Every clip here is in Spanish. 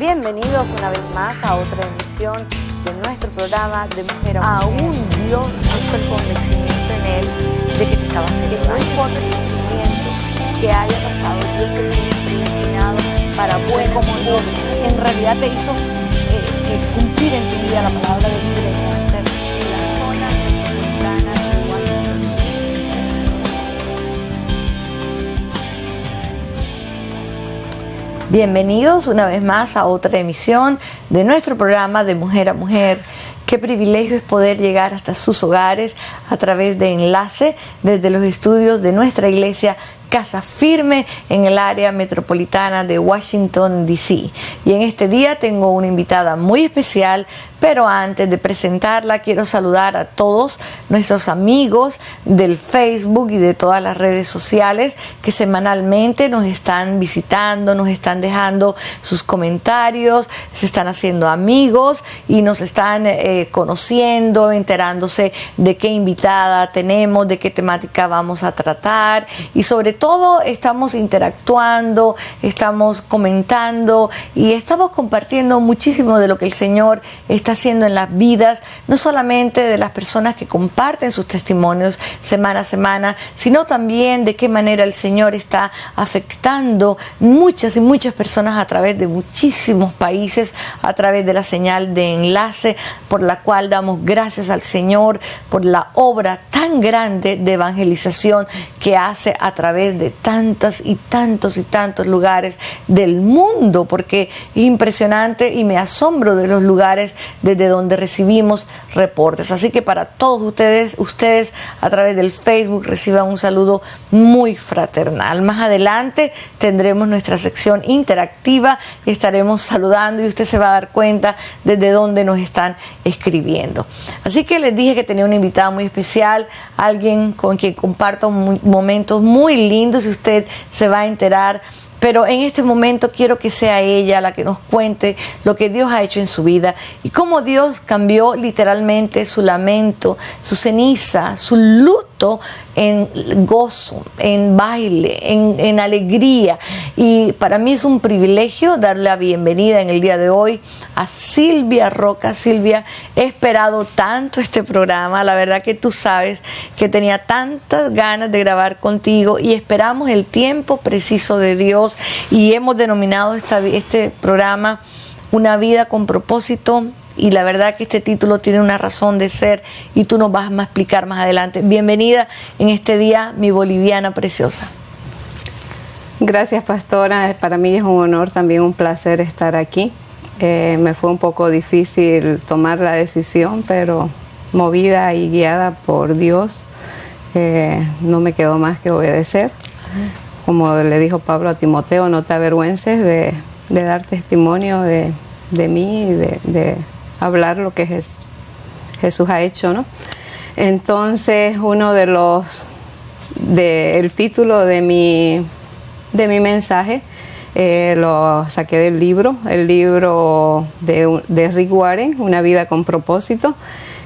Bienvenidos una vez más a otra emisión de nuestro programa de Mujer a Mujer. Aún Dios puso el convencimiento en él de que se estaba haciendo. No importa el sufrimiento que haya pasado, Dios te tiene predestinado para bueno, como Dios en realidad te hizo cumplir en tu vida la palabra de libre de cáncer en la zona metropolitana de Washington. Bienvenidos una vez más a otra emisión de nuestro programa de Mujer a Mujer. Qué privilegio es poder llegar hasta sus hogares a través de enlace desde los estudios de nuestra iglesia Casa Firme en el área metropolitana de Washington, D.C. Y en este día tengo una invitada muy especial, pero antes de presentarla quiero saludar a todos nuestros amigos del Facebook y de todas las redes sociales que semanalmente nos están visitando, nos están dejando sus comentarios, se están haciendo amigos y nos están conociendo, enterándose de qué invitada tenemos, de qué temática vamos a tratar y sobre todo estamos interactuando, estamos comentando y estamos compartiendo muchísimo de lo que el Señor está haciendo en las vidas, no solamente de las personas que comparten sus testimonios semana a semana, sino también de qué manera el Señor está afectando muchas y muchas personas a través de muchísimos países, a través de la señal de enlace, por la cual damos gracias al Señor por la obra tan grande de evangelización que hace a través de tantas y tantos y tantos lugares del mundo, porque es impresionante y me asombro de los lugares desde donde recibimos reportes. Así que para todos ustedes a través del Facebook reciban un saludo muy fraternal. Más adelante tendremos nuestra sección interactiva y estaremos saludando y usted se va a dar cuenta desde dónde nos están escribiendo. Así que les dije que tenía una invitada muy especial, alguien con quien comparto momentos muy lindos y usted se va a enterar. Pero en este momento quiero que sea ella la que nos cuente lo que Dios ha hecho en su vida y cómo Dios cambió literalmente su lamento, su ceniza, su luto en gozo, en baile, en alegría. Y para mí es un privilegio darle la bienvenida en el día de hoy a Silvia Roca. Silvia, he esperado tanto este programa, la verdad que tú sabes que tenía tantas ganas de grabar contigo y esperamos el tiempo preciso de Dios. Y hemos denominado este programa Una vida con propósito y la verdad que este título tiene una razón de ser y tú nos vas a explicar más adelante. Bienvenida en este día, mi boliviana preciosa. Gracias, pastora. Para mí es un honor, también un placer estar aquí. Me fue un poco difícil tomar la decisión, pero movida y guiada por Dios, no me quedó más que obedecer. Como le dijo Pablo a Timoteo, no te avergüences de dar testimonio de mí y de hablar lo que Jesús ha hecho, ¿no? Entonces, el título de mi mensaje lo saqué del libro, el libro de Rick Warren, Una vida con propósito,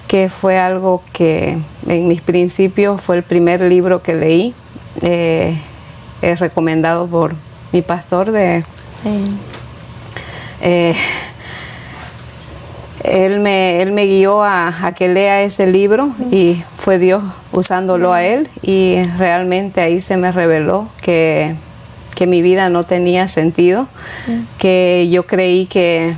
que fue algo que en mis principios fue el primer libro que leí. Es recomendado por mi pastor él me guió a que lea ese libro y fue Dios usándolo a él y realmente ahí se me reveló que mi vida no tenía sentido, que yo creí que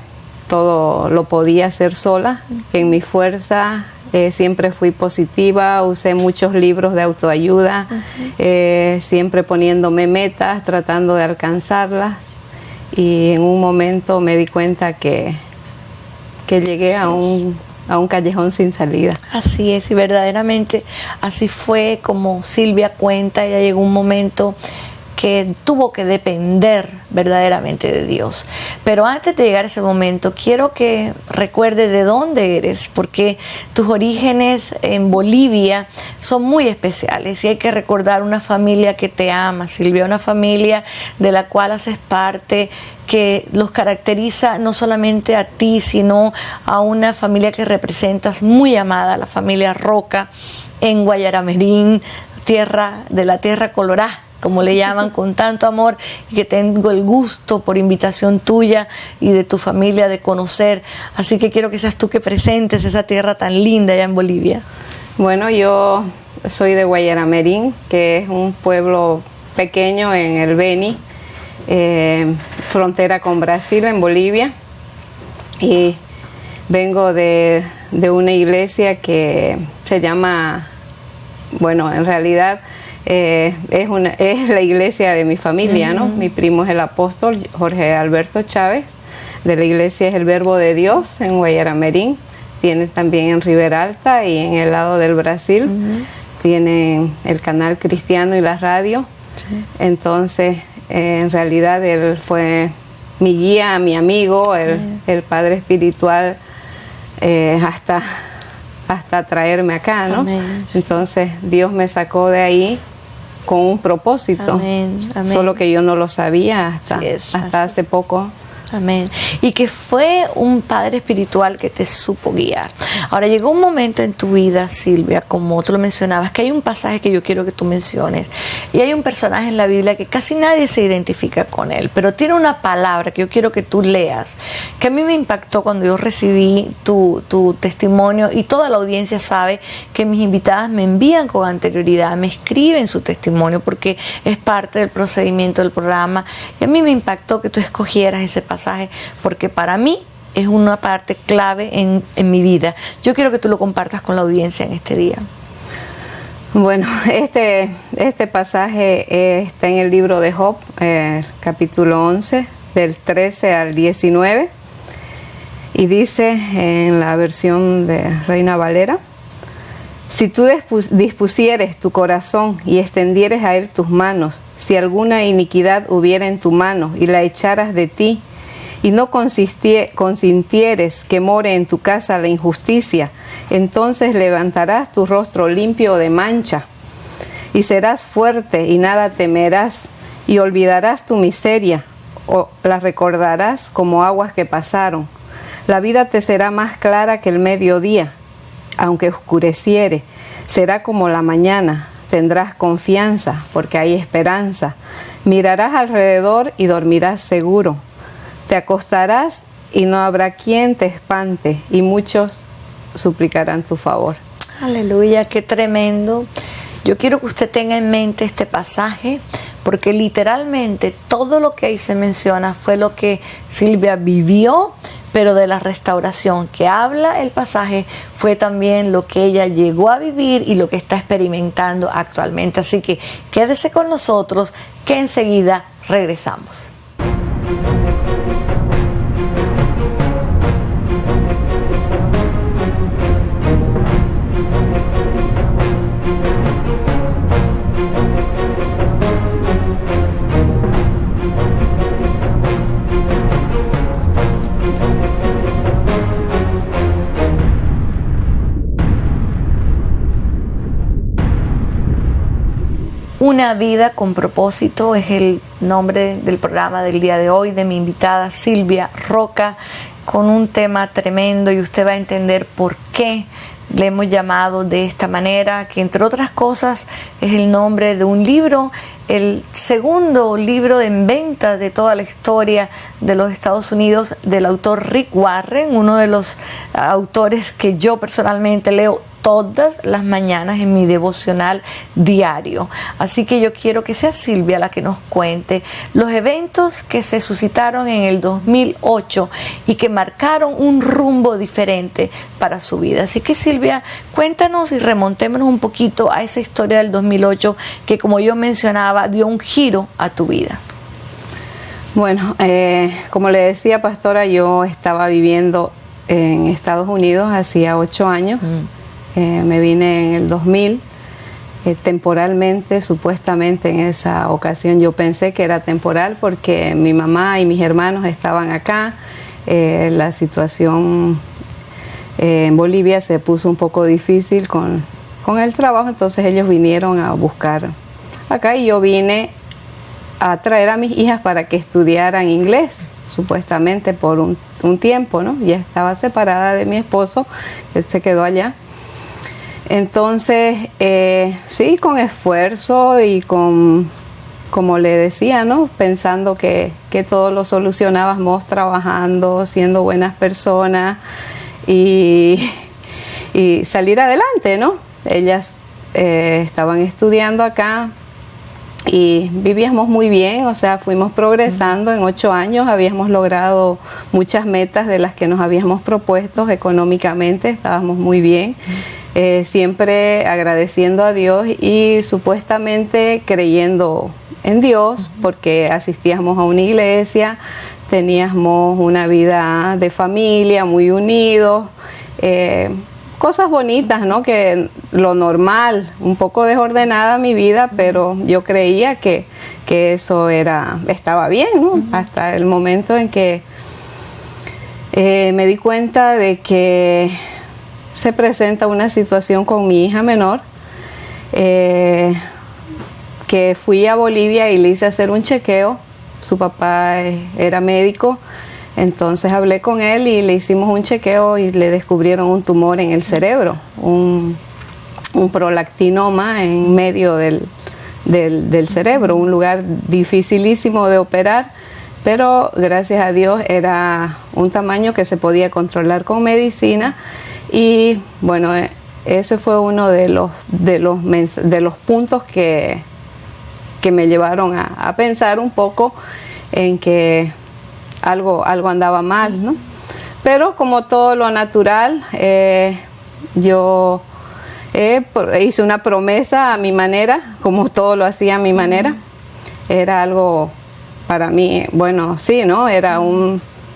todo lo podía hacer sola, que en mi fuerza siempre fui positiva, usé muchos libros de autoayuda, siempre poniéndome metas, tratando de alcanzarlas y en un momento me di cuenta que llegué a un callejón sin salida. Así es, y verdaderamente así fue como Silvia cuenta. Ya llegó un momento que tuvo que depender verdaderamente de Dios. Pero antes de llegar a ese momento, quiero que recuerdes de dónde eres, porque tus orígenes en Bolivia son muy especiales y hay que recordar una familia que te ama, Silvia, una familia de la cual haces parte, que los caracteriza no solamente a ti, sino a una familia que representas muy amada, la familia Roca en Guayaramerín, de la tierra colorá, como le llaman, con tanto amor, y que tengo el gusto por invitación tuya y de tu familia de conocer. Así que quiero que seas tú que presentes esa tierra tan linda allá en Bolivia. Bueno, yo soy de Guayaramerín, que es un pueblo pequeño en el Beni, frontera con Brasil, en Bolivia. Y vengo de una iglesia que se llama, bueno, en realidad es la iglesia de mi familia, ¿no? Mi primo es el apóstol Jorge Alberto Chávez, de la iglesia es el Verbo de Dios en Guayaramerín. Tiene también en Riberalta y en el lado del Brasil. Tienen el canal cristiano y la radio. Sí. Entonces, en realidad él fue mi guía, mi amigo, el padre espiritual hasta traerme acá, ¿no? Amén. Entonces Dios me sacó de ahí con un propósito. Amén. Amén. Solo que yo no lo sabía hasta hace poco. Amén. Y que fue un padre espiritual que te supo guiar. Ahora, llegó un momento en tu vida, Silvia, como tú lo mencionabas, que hay un pasaje que yo quiero que tú menciones. Y hay un personaje en la Biblia que casi nadie se identifica con él, pero tiene una palabra que yo quiero que tú leas, que a mí me impactó cuando yo recibí tu testimonio, y toda la audiencia sabe que mis invitadas me envían con anterioridad, me escriben su testimonio porque es parte del procedimiento del programa. Y a mí me impactó que tú escogieras ese pasaje, porque para mí es una parte clave en mi vida. Yo quiero que tú lo compartas con la audiencia en este día. Bueno, este pasaje está en el libro de Job, capítulo 11, del 13 al 19, y dice en la versión de Reina Valera: si tú dispusieres tu corazón y extendieres a él tus manos, si alguna iniquidad hubiera en tu mano y la echaras de ti, y no consintieres que more en tu casa la injusticia, entonces levantarás tu rostro limpio de mancha, y serás fuerte y nada temerás, y olvidarás tu miseria, o la recordarás como aguas que pasaron. La vida te será más clara que el mediodía, aunque oscureciere, será como la mañana. Tendrás confianza, porque hay esperanza. Mirarás alrededor y dormirás seguro. Te acostarás y no habrá quien te espante, y muchos suplicarán tu favor. Aleluya, qué tremendo. Yo quiero que usted tenga en mente este pasaje, porque literalmente todo lo que ahí se menciona fue lo que Silvia vivió, pero de la restauración que habla el pasaje fue también lo que ella llegó a vivir y lo que está experimentando actualmente. Así que quédese con nosotros, que enseguida regresamos. Una vida con propósito es el nombre del programa del día de hoy, de mi invitada Silvia Roca, con un tema tremendo, y usted va a entender por qué le hemos llamado de esta manera, que entre otras cosas es el nombre de un libro, el segundo libro en venta de toda la historia de los Estados Unidos, del autor Rick Warren, uno de los autores que yo personalmente leo todas las mañanas en mi devocional diario. Así que yo quiero que sea Silvia la que nos cuente los eventos que se suscitaron en el 2008 y que marcaron un rumbo diferente para su vida. Así que Silvia, cuéntanos y remontémonos un poquito a esa historia del 2008 que, como yo mencionaba, dio un giro a tu vida. Bueno, como le decía, pastora, yo estaba viviendo en Estados Unidos hacía 8 años. Me vine en el 2000, temporalmente, supuestamente en esa ocasión yo pensé que era temporal porque mi mamá y mis hermanos estaban acá. La situación en Bolivia se puso un poco difícil con el trabajo, entonces ellos vinieron a buscar acá y yo vine a traer a mis hijas para que estudiaran inglés, supuestamente por un tiempo, ¿no? Ya estaba separada de mi esposo, él se quedó allá. Entonces, sí, con esfuerzo y con como le decía, ¿no? Pensando que todo lo solucionábamos trabajando, siendo buenas personas y salir adelante, ¿no? Ellas estaban estudiando acá y vivíamos muy bien, o sea, fuimos progresando. En 8 años habíamos logrado muchas metas de las que nos habíamos propuesto económicamente, estábamos muy bien. Siempre agradeciendo a Dios y supuestamente creyendo en Dios, porque asistíamos a una iglesia, teníamos una vida de familia muy unidos, cosas bonitas, ¿no? Que lo normal, un poco desordenada mi vida, pero yo creía que eso estaba bien, ¿no? Hasta el momento en que me di cuenta de que se presenta una situación con mi hija menor, que fui a Bolivia y le hice hacer un chequeo. Su papá era médico, entonces hablé con él y le hicimos un chequeo y le descubrieron un tumor en el cerebro, un prolactinoma en medio del cerebro, un lugar dificilísimo de operar, pero gracias a Dios era un tamaño que se podía controlar con medicina. Y bueno, ese fue uno de los puntos que me llevaron a pensar un poco en que algo andaba mal, ¿no? Pero como todo lo natural, yo hice una promesa a mi manera, como todo lo hacía a mi manera. Era algo para mí, bueno, sí, ¿no? Era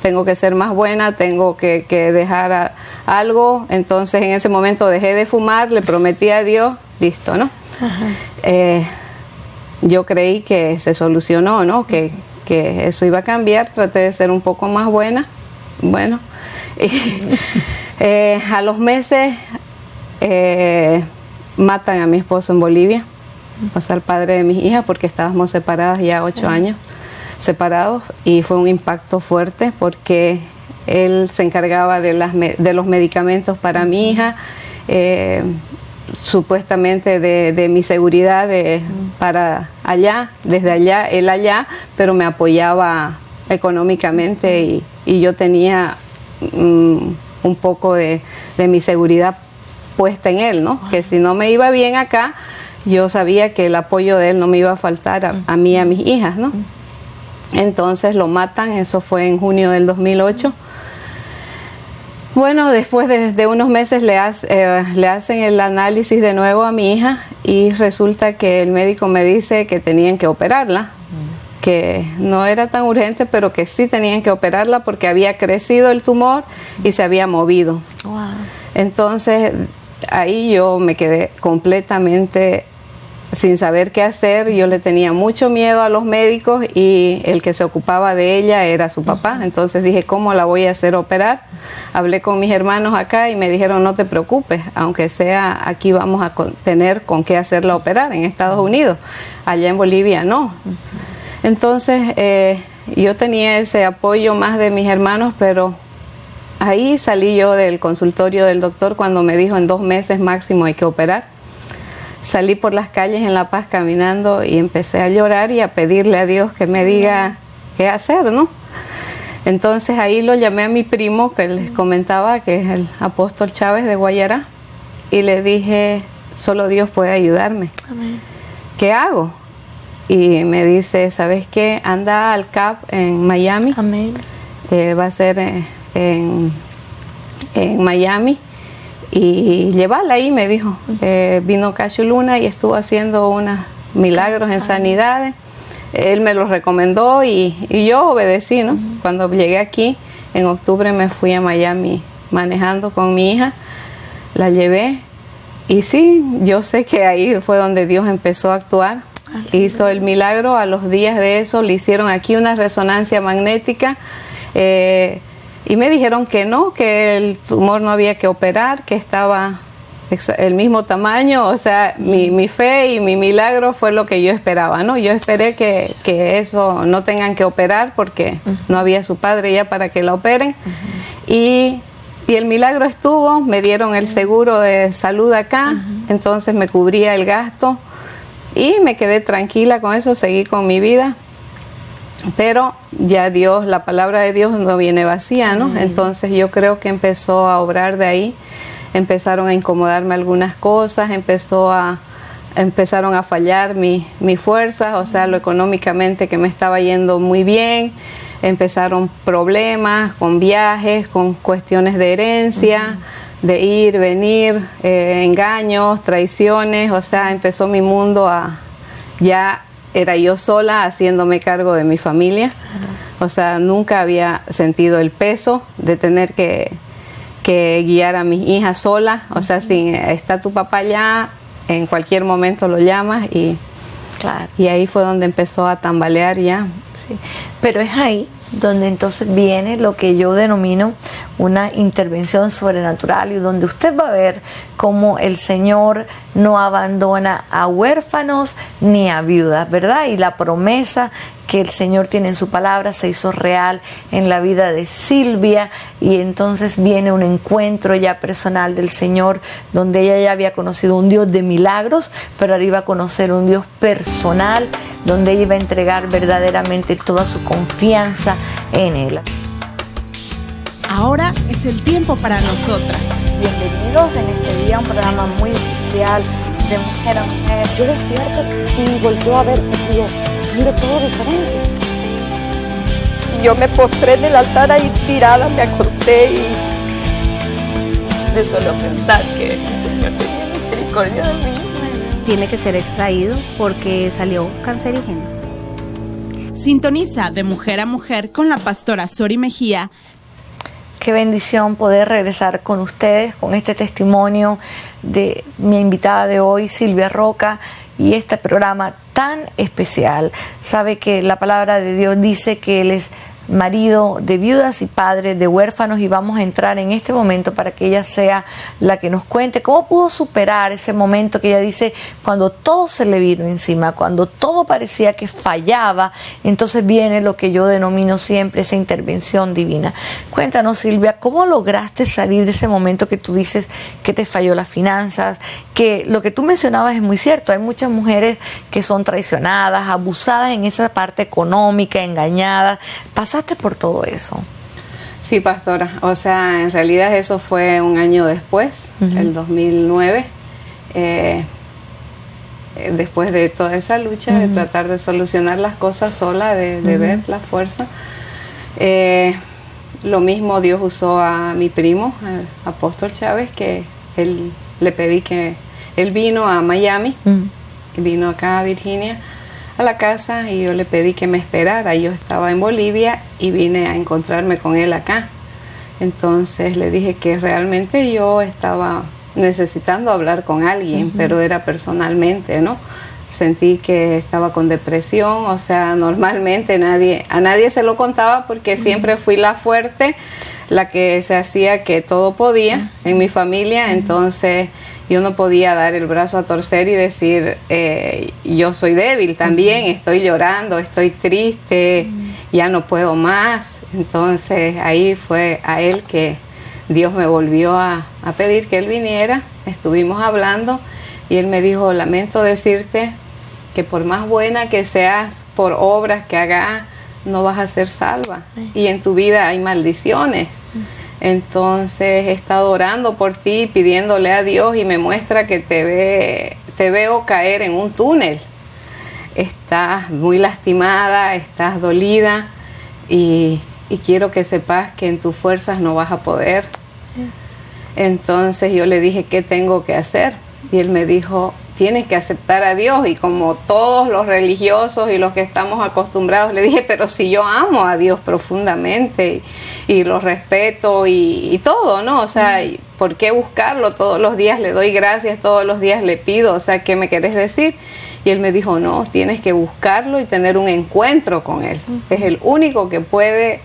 tengo que ser más buena, tengo que dejar algo. Entonces en ese momento dejé de fumar, le prometí a Dios, listo, ¿no? Yo creí que se solucionó, ¿no? Que eso iba a cambiar, traté de ser un poco más buena. Bueno, a los meses matan a mi esposo en Bolivia, o sea, el padre de mis hijas, porque estábamos separadas ya 8 años separados, y fue un impacto fuerte porque él se encargaba de los medicamentos para mi hija, supuestamente de mi seguridad para allá, desde allá, él allá, pero me apoyaba económicamente y yo tenía un poco de mi seguridad puesta en él, ¿no? Que si no me iba bien acá, yo sabía que el apoyo de él no me iba a faltar a mí y a mis hijas, ¿no? Entonces lo matan, eso fue en junio del 2008. Bueno, después de unos meses le hacen el análisis de nuevo a mi hija y resulta que el médico me dice que tenían que operarla, que no era tan urgente, pero que sí tenían que operarla porque había crecido el tumor y se había movido. Wow. Entonces ahí yo me quedé completamente sin saber qué hacer. Yo le tenía mucho miedo a los médicos y el que se ocupaba de ella era su papá. Entonces dije, ¿cómo la voy a hacer operar? Hablé con mis hermanos acá y me dijeron, no te preocupes, aunque sea aquí vamos a tener con qué hacerla operar en Estados Unidos. Allá en Bolivia no. Entonces yo tenía ese apoyo más de mis hermanos, pero ahí salí yo del consultorio del doctor cuando me dijo en 2 meses máximo hay que operar. Salí por las calles en La Paz caminando y empecé a llorar y a pedirle a Dios que me diga qué hacer, ¿no? Entonces ahí lo llamé a mi primo que les comentaba, que es el apóstol Chávez de Guayará, y le dije, solo Dios puede ayudarme. Amén. ¿Qué hago? Y me dice, ¿sabes qué? Anda al CAP en Miami. Amén. Va a ser en Miami. Y llevarla ahí, me dijo. Vino Cacho Luna y estuvo haciendo unos milagros en sanidades. Él me lo recomendó y yo obedecí, ¿no? Cuando llegué aquí, en octubre me fui a Miami manejando con mi hija, la llevé. Y sí, yo sé que ahí fue donde Dios empezó a actuar. Hizo el milagro. A los días de eso le hicieron aquí una resonancia magnética. Y me dijeron que no, que el tumor no había que operar, que estaba el mismo tamaño. O sea, mi fe y mi milagro fue lo que yo esperaba, ¿no? Yo esperé que eso no tengan que operar porque no había su padre ya para que la operen. Y el milagro estuvo, me dieron el seguro de salud acá, entonces me cubría el gasto. Y me quedé tranquila con eso, seguí con mi vida. Pero ya Dios, la palabra de Dios no viene vacía, ¿no? Entonces yo creo que empezó a obrar de ahí. Empezaron a incomodarme algunas cosas, empezaron a fallar mis fuerzas, o sea, lo económicamente que me estaba yendo muy bien. Empezaron problemas con viajes, con cuestiones de herencia, de ir, venir, engaños, traiciones, o sea, empezó mi mundo ya era yo sola haciéndome cargo de mi familia. O sea, nunca había sentido el peso de tener que guiar a mis hijas sola. O sea, si está tu papá allá, en cualquier momento lo llamas y ahí fue donde empezó a tambalear ya. Sí. Pero es ahí donde entonces viene lo que yo denomino una intervención sobrenatural, y donde usted va a ver cómo el Señor no abandona a huérfanos ni a viudas, ¿verdad? Y la promesa que el Señor tiene en su palabra se hizo real en la vida de Silvia, y entonces viene un encuentro ya personal del Señor, donde ella ya había conocido un Dios de milagros, pero ahora iba a conocer un Dios personal, donde ella iba a entregar verdaderamente toda su confianza en Él. Ahora es el tiempo para nosotras. Bienvenidos en este día a un programa muy especial de Mujer a Mujer. Yo despierto y volteo a ver y digo, miro todo diferente. Yo me postré en el altar ahí tirada, me acosté y de solo pensar que el Señor tenía misericordia de mí. Tiene que ser extraído porque salió cancerígeno. Sintoniza de Mujer a Mujer con la pastora Sori Mejía. Qué bendición poder regresar con ustedes, con este testimonio de mi invitada de hoy, Silvia Roca, y este programa tan especial. Sabe que la palabra de Dios dice que Él es marido de viudas y padre de huérfanos, y vamos a entrar en este momento para que ella sea la que nos cuente cómo pudo superar ese momento que ella dice, cuando todo se le vino encima, cuando todo parecía que fallaba, entonces viene lo que yo denomino siempre esa intervención divina. Cuéntanos, Silvia, ¿cómo lograste salir de ese momento que tú dices que te falló las finanzas? Que lo que tú mencionabas es muy cierto, hay muchas mujeres que son traicionadas, abusadas en esa parte económica, engañadas. ¿Pasaste por todo eso? Sí, pastora. O sea, en realidad eso fue un año después, el 2009. Después de toda esa lucha de tratar de solucionar las cosas sola, de ver la fuerza. Lo mismo Dios usó a mi primo, el apóstol Chávez, que le pedí que él vino a Miami, vino acá a Virginia, a la casa, y yo le pedí que me esperara. Yo estaba en Bolivia y vine a encontrarme con él acá. Entonces le dije que realmente yo estaba necesitando hablar con alguien, pero era personalmente, ¿no? Sentí que estaba con depresión, o sea, normalmente a nadie se lo contaba porque siempre fui la fuerte, la que se hacía que todo podía en mi familia, entonces yo no podía dar el brazo a torcer y decir, yo soy débil también, estoy llorando, estoy triste, ya no puedo más. Entonces ahí fue a él que Dios me volvió a pedir que él viniera. Estuvimos hablando y él me dijo, lamento decirte que por más buena que seas, por obras que hagas, no vas a ser salva. Y en tu vida hay maldiciones. Entonces he estado orando por ti, pidiéndole a Dios, y me muestra que te veo caer en un túnel. Estás muy lastimada, estás dolida, y quiero que sepas que en tus fuerzas no vas a poder. Entonces yo le dije, ¿qué tengo que hacer? Y él me dijo, tienes que aceptar a Dios. Y como todos los religiosos y los que estamos acostumbrados, le dije, pero si yo amo a Dios profundamente y lo respeto y todo, ¿no? O sea, ¿por qué buscarlo? Todos los días le doy gracias, todos los días le pido, o sea, ¿qué me querés decir? Y él me dijo, no, tienes que buscarlo y tener un encuentro con él. Es el único que puede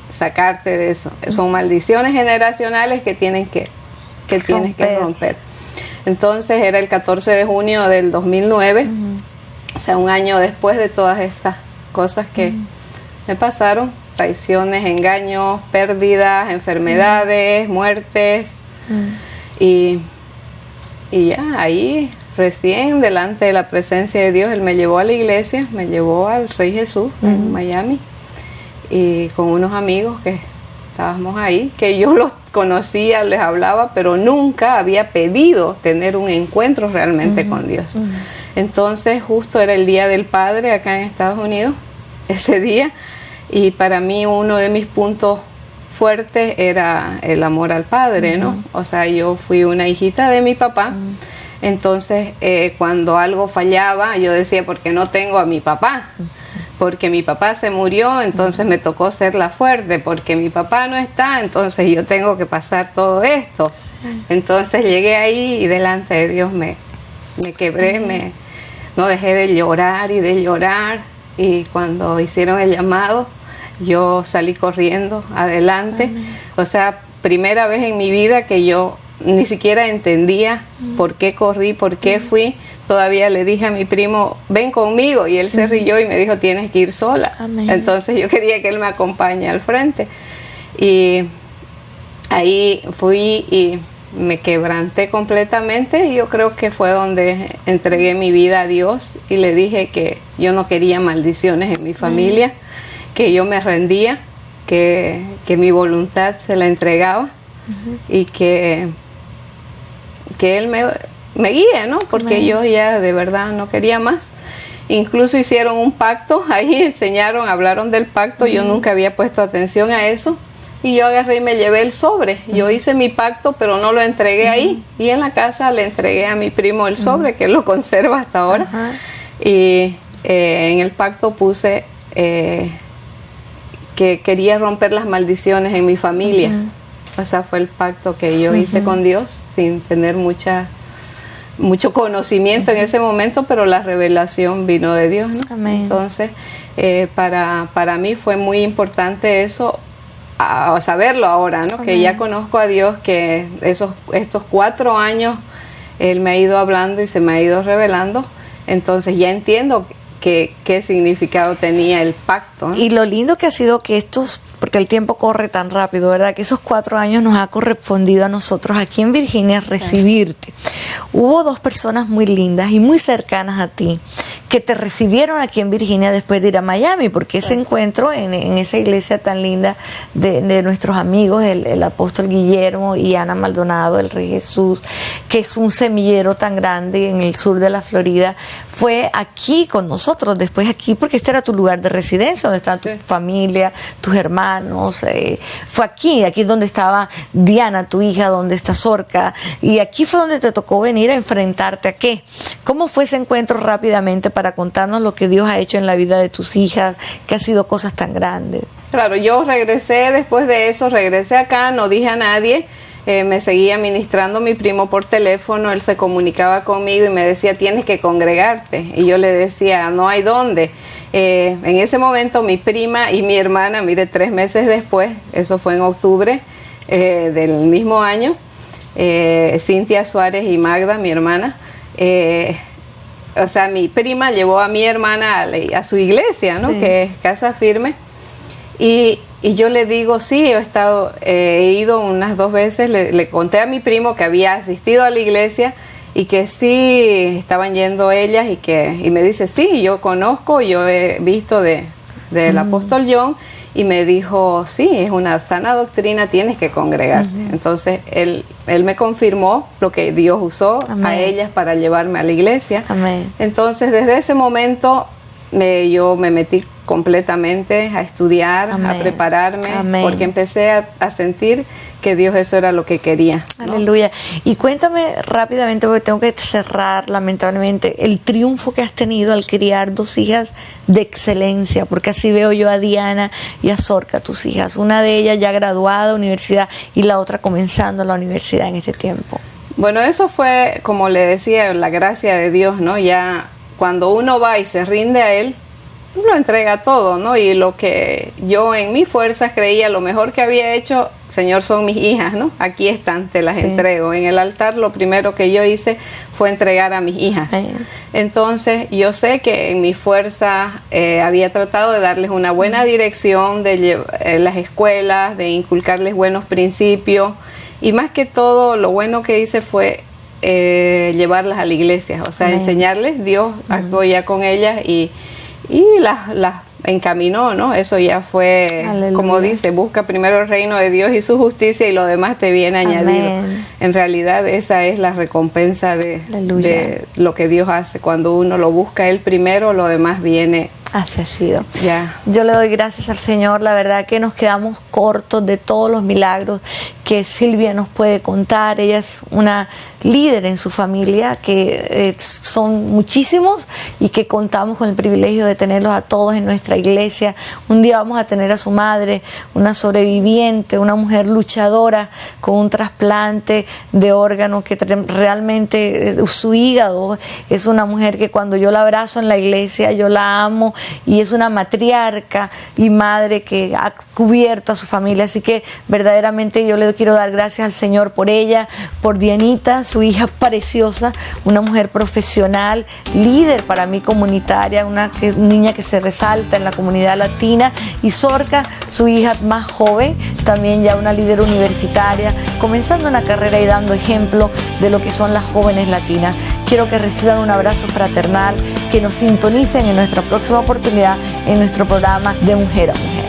sacarte de eso. Son maldiciones generacionales que tienes que romper. Entonces era el 14 de junio del 2009, o sea, un año después de todas estas cosas que me pasaron, traiciones, engaños, pérdidas, enfermedades, muertes, y ya ahí recién delante de la presencia de Dios, Él me llevó a la iglesia, me llevó al Rey Jesús en Miami, y con unos amigos que estábamos ahí, que yo los conocía, les hablaba, pero nunca había pedido tener un encuentro realmente con Dios. Entonces justo era el Día del Padre acá en Estados Unidos, ese día, y para mí uno de mis puntos fuertes era el amor al Padre, ¿no? O sea, yo fui una hijita de mi papá, entonces cuando algo fallaba, yo decía, ¿por qué no tengo a mi papá? Porque mi papá se murió, entonces me tocó ser la fuerte, porque mi papá no está, entonces yo tengo que pasar todo esto. Entonces llegué ahí y delante de Dios me quebré, no dejé de llorar y de llorar, y cuando hicieron el llamado, yo salí corriendo adelante. O sea, primera vez en mi vida que yo ni siquiera entendía por qué corrí, por qué fui. Todavía le dije a mi primo, ven conmigo, y él se rió y me dijo, tienes que ir sola. Entonces yo quería que él me acompañe al frente. Y ahí fui y me quebranté completamente, y yo creo que fue donde entregué mi vida a Dios y le dije que yo no quería maldiciones en mi familia, que yo me rendía, que mi voluntad se la entregaba, y que Él me guíe, ¿no? Porque yo ya de verdad no quería más. Incluso hicieron un pacto, ahí hablaron del pacto, yo nunca había puesto atención a eso, y yo agarré y me llevé el sobre. Yo hice mi pacto, pero no lo entregué ahí, y en la casa le entregué a mi primo el sobre, que lo conserva hasta ahora. Y en el pacto puse que quería romper las maldiciones en mi familia. O sea, fue el pacto que yo hice con Dios sin tener mucho conocimiento en ese momento, pero la revelación vino de Dios, ¿no? Amén. Entonces, para mí fue muy importante eso, a saberlo ahora, ¿no? Amén. Que ya conozco a Dios, que estos 4 años Él me ha ido hablando y se me ha ido revelando, entonces ya entiendo qué significado tenía el pacto, ¿no? Y lo lindo que ha sido que porque el tiempo corre tan rápido, ¿verdad? Que esos 4 años nos ha correspondido a nosotros aquí en Virginia recibirte. Hubo 2 personas muy lindas y muy cercanas a ti que te recibieron aquí en Virginia después de ir a Miami, porque ese encuentro en esa iglesia tan linda de nuestros amigos, el apóstol Guillermo y Ana Maldonado, el Rey Jesús, que es un semillero tan grande en el sur de la Florida, fue aquí con nosotros, después aquí, porque este era tu lugar de residencia, donde está tu familia, tus hermanos, fue aquí es donde estaba Diana, tu hija, donde está Zorca, y aquí fue donde te tocó venir a enfrentarte a qué. ¿Cómo fue ese encuentro rápidamente para contarnos lo que Dios ha hecho en la vida de tus hijas, que ha sido cosas tan grandes? Claro, yo regresé después de eso, regresé acá, no dije a nadie, me seguía ministrando mi primo por teléfono, él se comunicaba conmigo y me decía, tienes que congregarte, y yo le decía, no hay dónde. En ese momento mi prima y mi hermana, mire, 3 meses después, eso fue en octubre del mismo año, Cintia Suárez y Magda, mi hermana, o sea, mi prima llevó a mi hermana a su iglesia, ¿no? Sí. Que es Casa Firme, y yo le digo, sí, he ido unas 2 veces, le conté a mi primo que había asistido a la iglesia y que sí estaban yendo ellas, y me dice, sí, yo conozco, yo he visto del apóstol John, y me dijo, sí, es una sana doctrina, tienes que congregarte. Entonces él me confirmó lo que Dios usó a ellas para llevarme a la iglesia. Entonces desde ese momento yo me metí completamente a estudiar, a prepararme, porque empecé a sentir que Dios eso era lo que quería, ¿no? Aleluya. Y cuéntame rápidamente, porque tengo que cerrar lamentablemente, el triunfo que has tenido al criar 2 hijas de excelencia, porque así veo yo a Diana y a Zorca, tus hijas, una de ellas ya graduada de universidad y la otra comenzando la universidad en este tiempo. Bueno, eso fue, como le decía, la gracia de Dios, ¿no? Ya cuando uno va y se rinde a Él, lo entrega todo, ¿no? Y lo que yo en mis fuerzas creía, lo mejor que había hecho, Señor, son mis hijas, ¿no? Aquí están, te las entrego. En el altar lo primero que yo hice fue entregar a mis hijas. Entonces yo sé que en mis fuerzas había tratado de darles una buena dirección, de las escuelas, de inculcarles buenos principios, y más que todo lo bueno que hice fue llevarlas a la iglesia, o sea, Amén. enseñarles. Dios actuó ya con ellas y las encaminó, ¿no? Eso ya fue, Aleluya. como dice, busca primero el reino de Dios y su justicia y lo demás te viene Amén. añadido. En realidad esa es la recompensa de lo que Dios hace. Cuando uno lo busca Él primero, lo demás viene. Así ha sido. Ya. Yo le doy gracias al Señor, la verdad que nos quedamos cortos de todos los milagros que Silvia nos puede contar. Ella es una líder en su familia, que son muchísimos y que contamos con el privilegio de tenerlos a todos en nuestra iglesia. Un día vamos a tener a su madre, una sobreviviente, una mujer luchadora con un trasplante de órgano que realmente su hígado. Es una mujer que cuando yo la abrazo en la iglesia, yo la amo, y es una matriarca y madre que ha cubierto a su familia. Así que verdaderamente yo le quiero dar gracias al Señor por ella, por Dianita, su hija preciosa, una mujer profesional, líder para mí comunitaria, una niña que se resalta en la comunidad latina, y Sorca, su hija más joven, también ya una líder universitaria, comenzando una carrera y dando ejemplo de lo que son las jóvenes latinas. Quiero que reciban un abrazo fraternal, que nos sintonicen en nuestra próxima oportunidad en nuestro programa de Mujer a Mujer.